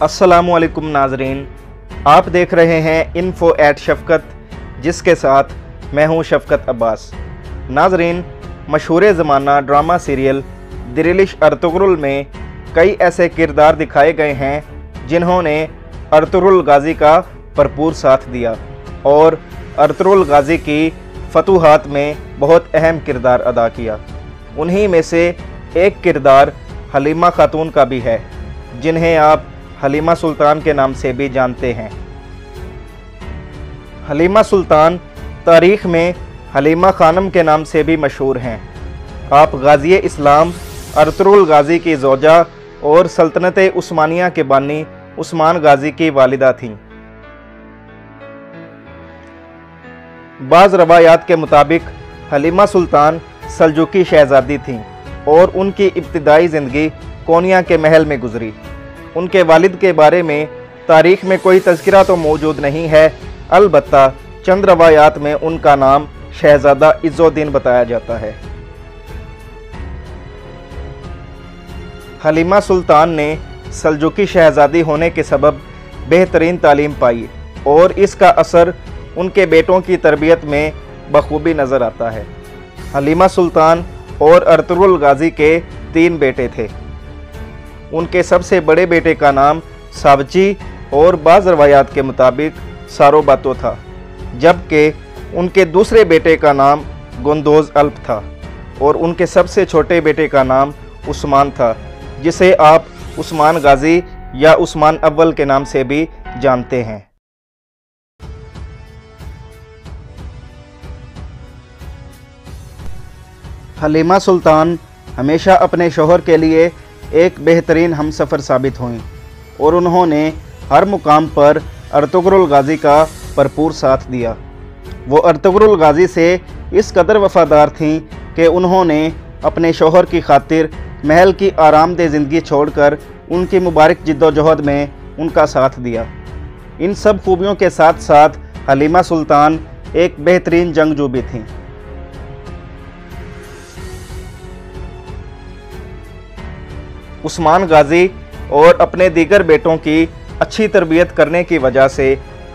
अस्सलामुअलैकुम नाजरीन, आप देख रहे हैं इन्फो एट शफ़क़त, जिसके साथ मैं हूं शफ़क़त अब्बास। नाजरीन, मशहूर ज़माना ड्रामा सीरियल दिरिलिश अर्तुगरुल में कई ऐसे किरदार दिखाए गए हैं जिन्होंने अर्तुगरुल गाज़ी का भरपूर साथ दिया और अर्तुगरुल गाज़ी की फतूहात में बहुत अहम किरदार अदा किया। उन्हीं में से एक किरदार हलीमा खातून का भी है, जिन्हें आप हलीमा सुल्तान के नाम से भी जानते हैं। हलीमा सुल्तान तारीख़ में हलीमा खानम के नाम से भी मशहूर हैं। आप गाज़ी इस्लाम अर्तुगरुल गाज़ी की ज़ौजा और सल्तनत उस्मानिया के बानी उस्मान गाज़ी की वालिदा थीं। बाज़ रवायात के मुताबिक हलीमा सुल्तान सल्जुकी शहज़ादी थीं और उनकी इब्तिदाई ज़िंदगी कोनिया के महल में गुजरी। उनके वालिद के बारे में तारीख़ में कोई तज़किरा तो मौजूद नहीं है, अलबत्ता चंद रवायात में उनका नाम शहज़ादा इज़्ज़ुद्दीन बताया जाता है। हलीमा सुल्तान ने सल्जुकी शहज़ादी होने के सबब बेहतरीन तालीम पाई और इसका असर उनके बेटों की तरबियत में बखूबी नज़र आता है। हलीमा सुल्तान और अर्तुगरुल गाज़ी के 3 बेटे थे। उनके सबसे बड़े बेटे का नाम सावची और बाज़ रवायात के मुताबिक सारोबातो था, जबकि उनके दूसरे बेटे का नाम गुंदोज़ अल्प था और उनके सबसे छोटे बेटे का नाम उस्मान था, जिसे आप उस्मान गाज़ी या उस्मान अव्वल के नाम से भी जानते हैं। हलीमा सुल्तान हमेशा अपने शौहर के लिए एक बेहतरीन हमसफ़र साबित हुईं और उन्होंने हर मुकाम पर अर्तुगरुल गाज़ी का भरपूर साथ दिया। वो अर्तुगरुल गाज़ी से इस कदर वफ़ादार थीं कि उन्होंने अपने शौहर की खातिर महल की आरामदेह ज़िंदगी छोड़कर उनकी मुबारक जिद्दोजहद में उनका साथ दिया। इन सब खूबियों के साथ साथ हलीमा सुल्तान एक बेहतरीन जंगजू भी थीं। उस्मान गाज़ी और अपने दीगर बेटों की अच्छी तरबियत करने की वजह से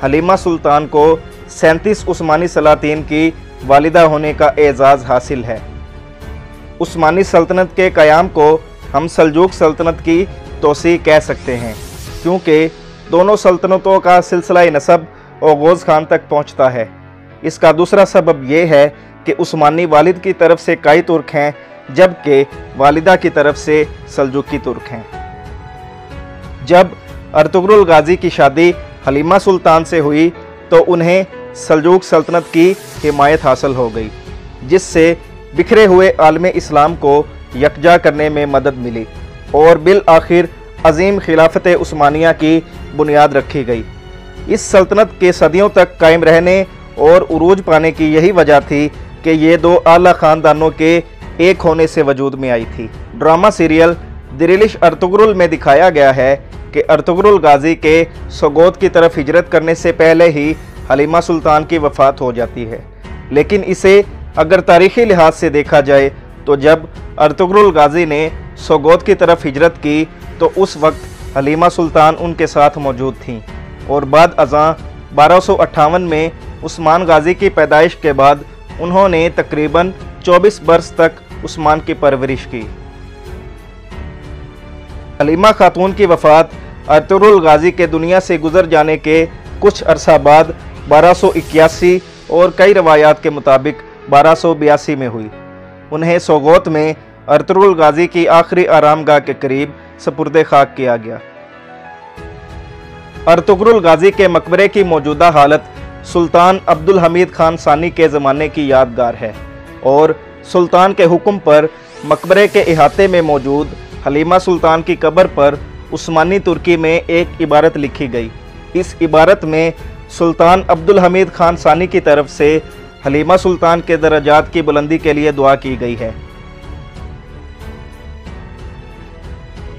हलीमा सुल्तान को 37 उस्मानी सलातीन की वालिदा होने का एज़ाज़ हासिल है। उस्मानी सल्तनत के क़याम को हम सल्जूक सल्तनत की तोसी कह सकते हैं, क्योंकि दोनों सल्तनतों का सिलसिला नसब ओगोज़ खान तक पहुँचता है। इसका दूसरा सबब यह है कि उस्मानी वालिद की तरफ से कई तुर्क हैं, जबकि वालिदा की तरफ से सल्जुकी तुर्क हैं। जब अर्तुगरुल गाज़ी की शादी हलीमा सुल्तान से हुई तो उन्हें सल्जूक सल्तनत की हिमायत हासिल हो गई, जिससे बिखरे हुए आलमे इस्लाम को यकजा करने में मदद मिली और बिल आखिर अजीम खिलाफत उस्मानिया की बुनियाद रखी गई। इस सल्तनत के सदियों तक कायम रहने और उरूज पाने की यही वजह थी कि ये 2 आला ख़ानदानों के एक होने से वजूद में आई थी। ड्रामा सीरियल दिरिलिश अर्तुगरुल में दिखाया गया है कि अर्तुगरुल गाज़ी के सोगोत की तरफ हिजरत करने से पहले ही हलीमा सुल्तान की वफ़ात हो जाती है। लेकिन इसे अगर तारीख़ी लिहाज से देखा जाए तो जब अर्तुगरुल गाज़ी ने सोगोत की तरफ हिजरत की तो उस वक्त हलीमा सुल्तान उनके साथ मौजूद थीं और बाद अज़ां 1258 में उस्मान गाज़ी की पैदाइश के बाद उन्होंने तकरीबन 24 बरस तक उस्मान की परवरिश की। हलीमा खातून की वफ़ात अर्तुगरुल गाज़ी के दुनिया से गुजर जाने के कुछ अरसा बाद 1281 और कई रवायात के मुताबिक 1282 में हुई। उन्हें सोगोत में अर्तुगरुल गाज़ी की आखिरी आरामगाह के करीब सपुर्दे खाक किया गया। अर्तुगरुल गाज़ी के मकबरे की मौजूदा हालत सुल्तान अब्दुल हमीद खान सानी के ज़माने की यादगार है और सुल्तान के हुक्म पर मकबरे के इहाते में मौजूद हलीमा सुल्तान की कब्र पर उस्मानी तुर्की में एक इबारत लिखी गई। इस इबारत में सुल्तान अब्दुल हमीद खान सानी की तरफ से हलीमा सुल्तान के दर्जात की बुलंदी के लिए दुआ की गई है।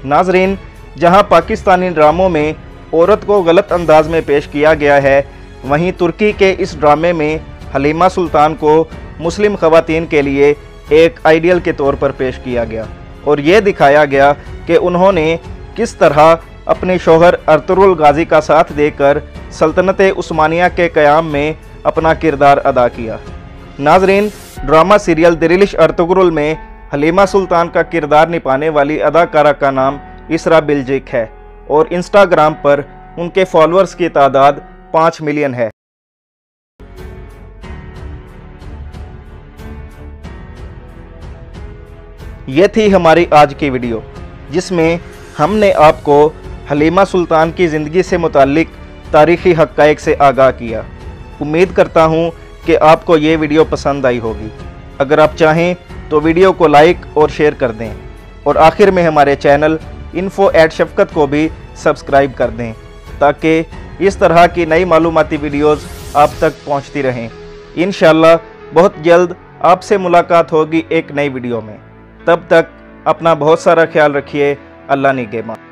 नाजरीन, जहां पाकिस्तानी ड्रामों में औरत को गलत अंदाज में पेश किया गया है, वहीं तुर्की के इस ड्रामे में हलीमा सुल्तान को मुस्लिम ख़वातीन के लिए एक आइडियल के तौर पर पेश किया गया और ये दिखाया गया कि उन्होंने किस तरह अपने शौहर अर्तुगरुल गाजी का साथ देकर सल्तनत उस्मानिया के क़याम में अपना किरदार अदा किया। नाजरीन, ड्रामा सीरियल दिरिलिश अर्तुगरुल में हलीमा सुल्तान का किरदार निभाने वाली अदाकारा का नाम इसरा बिल्जिक है और इंस्टाग्राम पर उनके फॉलोअर्स की तादाद 5 मिलियन है। ये थी हमारी आज की वीडियो, जिसमें हमने आपको हलीमा सुल्तान की ज़िंदगी से मुताल्लिक तारीख़ी हक़ाइक़ से आगाह किया। उम्मीद करता हूँ कि आपको ये वीडियो पसंद आई होगी। अगर आप चाहें तो वीडियो को लाइक और शेयर कर दें और आखिर में हमारे चैनल info@शफ़क़त को भी सब्सक्राइब कर दें, ताकि इस तरह की नई मालूमाती वीडियोज़ आप तक पहुँचती रहें। इंशाअल्लाह बहुत जल्द आपसे मुलाकात होगी एक नई वीडियो में। तब तक अपना बहुत सारा ख्याल रखिए। अल्लाह निगहबान।